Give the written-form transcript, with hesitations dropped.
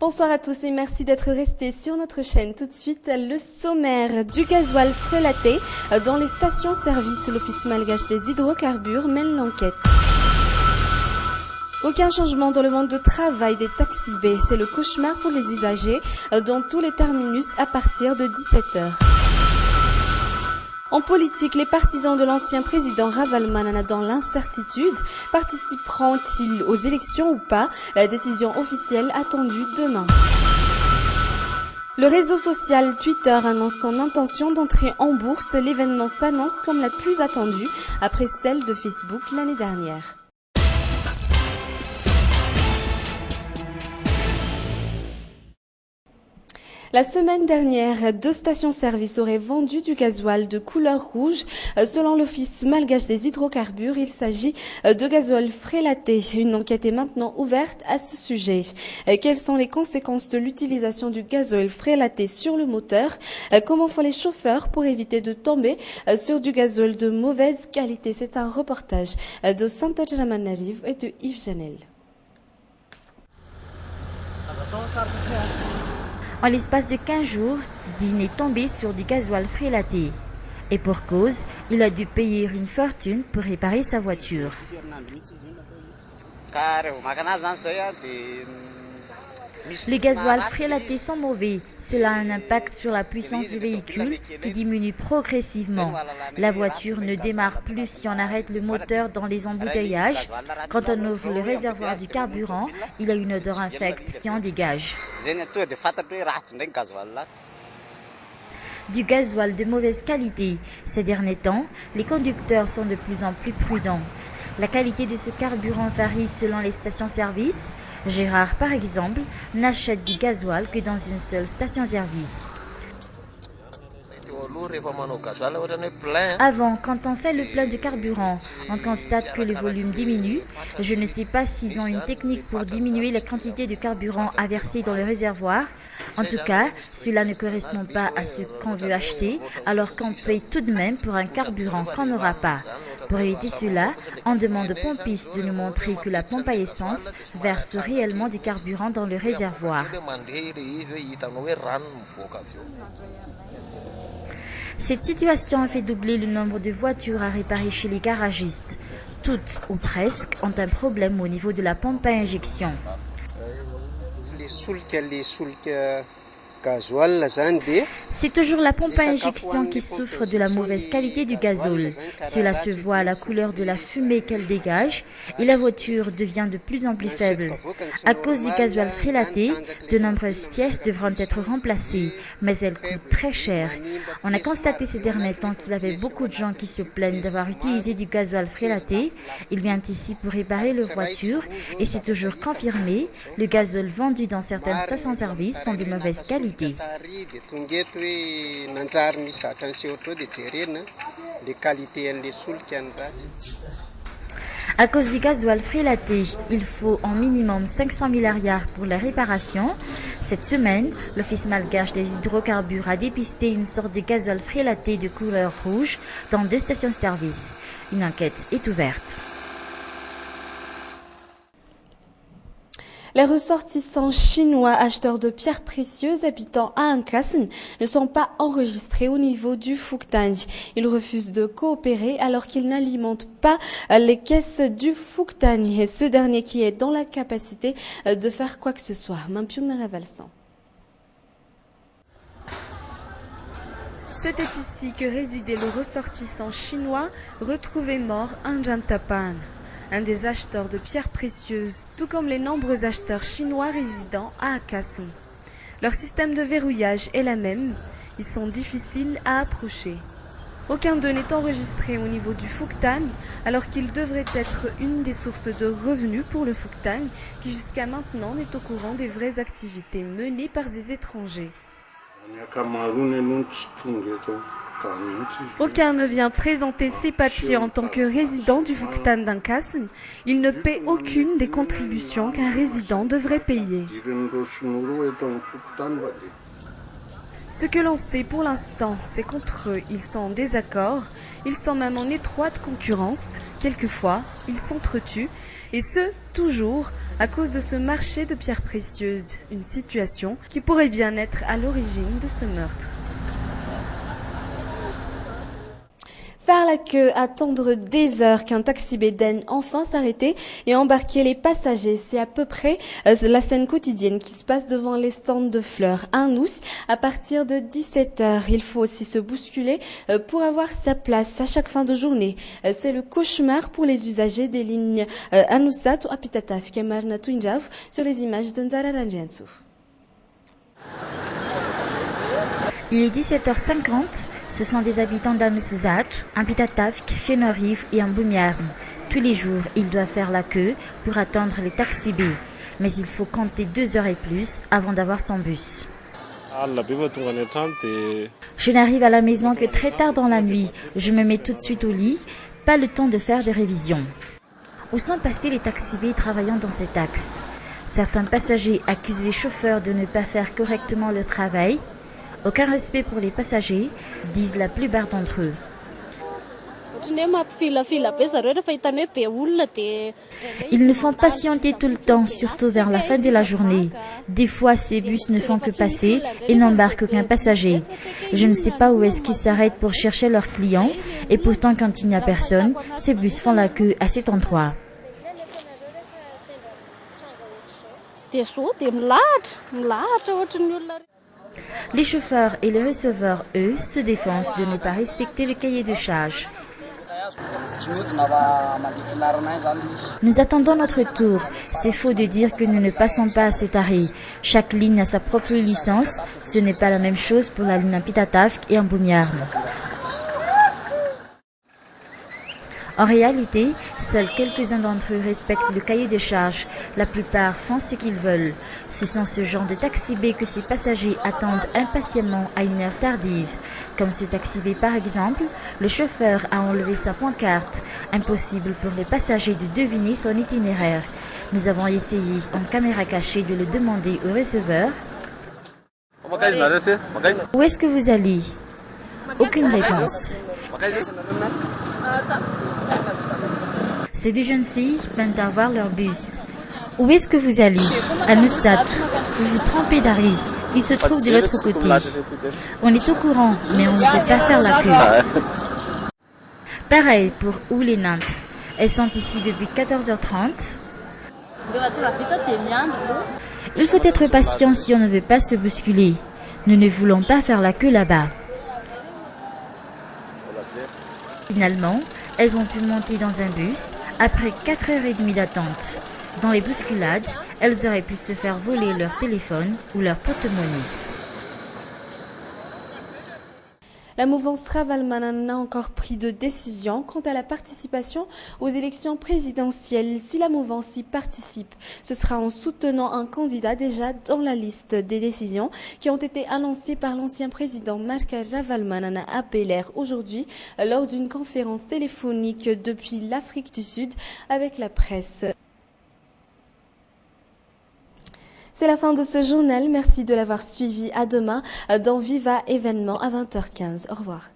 Bonsoir à tous et merci d'être restés sur notre chaîne. Tout de suite, le sommaire du gasoil frelaté dans les stations-service. L'Office malgache des hydrocarbures mène l'enquête. Aucun changement dans le monde de travail des taxis B. C'est le cauchemar pour les usagers dans tous les terminus à partir de 17h. En politique, les partisans de l'ancien président Ravalomanana dans l'incertitude. Participeront-ils aux élections ou pas? La décision officielle attendue demain. Le réseau social Twitter annonce son intention d'entrer en bourse. L'événement s'annonce comme la plus attendue après celle de Facebook l'année dernière. La semaine dernière, 2 stations-service auraient vendu du gasoil de couleur rouge. Selon l'Office malgache des hydrocarbures, il s'agit de gasoil frélaté. Une enquête est maintenant ouverte à ce sujet. Quelles sont les conséquences de l'utilisation du gasoil frélaté sur le moteur? Comment font les chauffeurs pour éviter de tomber sur du gasoil de mauvaise qualité? C'est un reportage de Santa Ramanarive et de Yves Janel. En l'espace de 15 jours, Dean est tombé sur du gasoil frélaté. Et pour cause, il a dû payer une fortune pour réparer sa voiture. Les gasoils frélatés sont mauvais. Cela a un impact sur la puissance du véhicule qui diminue progressivement. La voiture ne démarre plus si on arrête le moteur dans les embouteillages. Quand on ouvre le réservoir du carburant, il a une odeur infecte qui en dégage. Du gasoil de mauvaise qualité. Ces derniers temps, les conducteurs sont de plus en plus prudents. La qualité de ce carburant varie selon les stations-service. Gérard, par exemple, n'achète du gasoil que dans une seule station-service. Avant, quand on fait le plein de carburant, on constate que le volume diminue. Je ne sais pas s'ils ont une technique pour diminuer la quantité de carburant à verser dans le réservoir. En tout cas, cela ne correspond pas à ce qu'on veut acheter, alors qu'on paye tout de même pour un carburant qu'on n'aura pas. Pour éviter cela, on demande aux pompistes de nous montrer que la pompe à essence verse réellement du carburant dans le réservoir. Cette situation a fait doubler le nombre de voitures à réparer chez les garagistes. Toutes, ou presque, ont un problème au niveau de la pompe à injection. C'est toujours la pompe à injection qui souffre de la mauvaise qualité du gazole. Cela se voit à la couleur de la fumée qu'elle dégage et la voiture devient de plus en plus faible. À cause du gasoil frélaté, de nombreuses pièces devront être remplacées, mais elles coûtent très cher. On a constaté ces derniers temps qu'il y avait beaucoup de gens qui se plaignent d'avoir utilisé du gasoil frélaté. Ils viennent ici pour réparer leur voiture et c'est toujours confirmé, le gazole vendu dans certaines stations-service sont de mauvaise qualité. À cause du gasoil frélaté, il faut en minimum 500 milliards pour la réparation. Cette semaine, l'Office malgache des hydrocarbures a dépisté une sorte de gasoil frélaté de couleur rouge dans 2 stations-service. Une enquête est ouverte. Les ressortissants chinois acheteurs de pierres précieuses habitant à Ankasen ne sont pas enregistrés au niveau du Phuktang. Ils refusent de coopérer alors qu'ils n'alimentent pas les caisses du Phuktang et ce dernier qui est dans la capacité de faire quoi que ce soit. Mampion Ravalsan. C'était ici que résidait le ressortissant chinois retrouvé mort à Jantapan. Un des acheteurs de pierres précieuses, tout comme les nombreux acheteurs chinois résidant à Ankasen. Leur système de verrouillage est la même, ils sont difficiles à approcher. Aucun d'eux n'est enregistré au niveau du Phuktang, alors qu'il devrait être une des sources de revenus pour le Phuktang, qui jusqu'à maintenant n'est au courant des vraies activités menées par des étrangers. Aucun ne vient présenter ses papiers en tant que résident du Phuktang d'Ankasen. Il ne paie aucune des contributions qu'un résident devrait payer. Ce que l'on sait pour l'instant, c'est qu'entre eux, ils sont en désaccord, ils sont même en étroite concurrence. Quelquefois, ils s'entretuent Et ce, toujours à cause de ce marché de pierres précieuses. Une situation qui pourrait bien être à l'origine de ce meurtre. Faire la queue, attendre des heures qu'un taxi daigne enfin s'arrêter et embarquer les passagers, c'est à peu près la scène quotidienne qui se passe devant les stands de fleurs à Nous à partir de 17h. Il faut aussi se bousculer pour avoir sa place à chaque fin de journée. C'est le cauchemar pour les usagers des lignes Anousat ou Apitataf Kemarna Tuinjav sur les images de Nzara Ranjansu. Il est 17h50. Ce sont des habitants d'Anousat, Apitatavk, Fenoriv et Amboumiarn. Tous les jours, ils doivent faire la queue pour attendre les taxis B. Mais il faut compter 2 heures et plus avant d'avoir son bus. Je n'arrive à la maison que très tard dans la nuit. Je me mets tout de suite au lit. Pas le temps de faire des révisions. Où sont passés les taxis B travaillant dans cet axe? Certains passagers accusent les chauffeurs de ne pas faire correctement le travail. Aucun respect pour les passagers, disent la plupart d'entre eux. Ils nous font patienter tout le temps, surtout vers la fin de la journée. Des fois, ces bus ne font que passer et n'embarquent aucun passager. Je ne sais pas où est-ce qu'ils s'arrêtent pour chercher leurs clients. Et pourtant, quand il n'y a personne, ces bus font la queue à cet endroit. Les chauffeurs et les receveurs, eux, se défoncent de ne pas respecter le cahier de charge. Nous attendons notre tour. C'est faux de dire que nous ne passons pas à cet arrêt. Chaque ligne a sa propre licence. Ce n'est pas la même chose pour la ligne Apitatavk et Amboumiarn. En réalité, seuls quelques-uns d'entre eux respectent le cahier de charge. La plupart font ce qu'ils veulent. Ce sont ce genre de taxi B que ces passagers attendent impatiemment à une heure tardive. Comme ce taxi B par exemple, le chauffeur a enlevé sa pancarte. Impossible pour les passagers de deviner son itinéraire. Nous avons essayé en caméra cachée de le demander au receveur. Où est-ce que vous allez? Aucune réponse. Ces deux jeunes filles viennent d'avoir leur bus. Où est-ce que vous allez? À Neustadt. Vous vous trompez d'arrêt. Il se trouve de l'autre côté. On est au courant, mais on ne peut pas faire la queue. Pareil pour Oul et Nantes. Elles sont ici depuis 14h30. Il faut être patient si on ne veut pas se bousculer. Nous ne voulons pas faire la queue là-bas. Finalement, elles ont pu monter dans un bus après 4h30 d'attente. Dans les bousculades, elles auraient pu se faire voler leur téléphone ou leur porte-monnaie. La mouvance Travalmanan n'a encore pris de décision quant à la participation aux élections présidentielles. Si la mouvance y participe, ce sera en soutenant un candidat déjà dans la liste des décisions qui ont été annoncées par l'ancien président Marka Travalmanan à Bel-Air aujourd'hui lors d'une conférence téléphonique depuis l'Afrique du Sud avec la presse. C'est la fin de ce journal. Merci de l'avoir suivi. À demain dans Viva Événement à 20h15. Au revoir.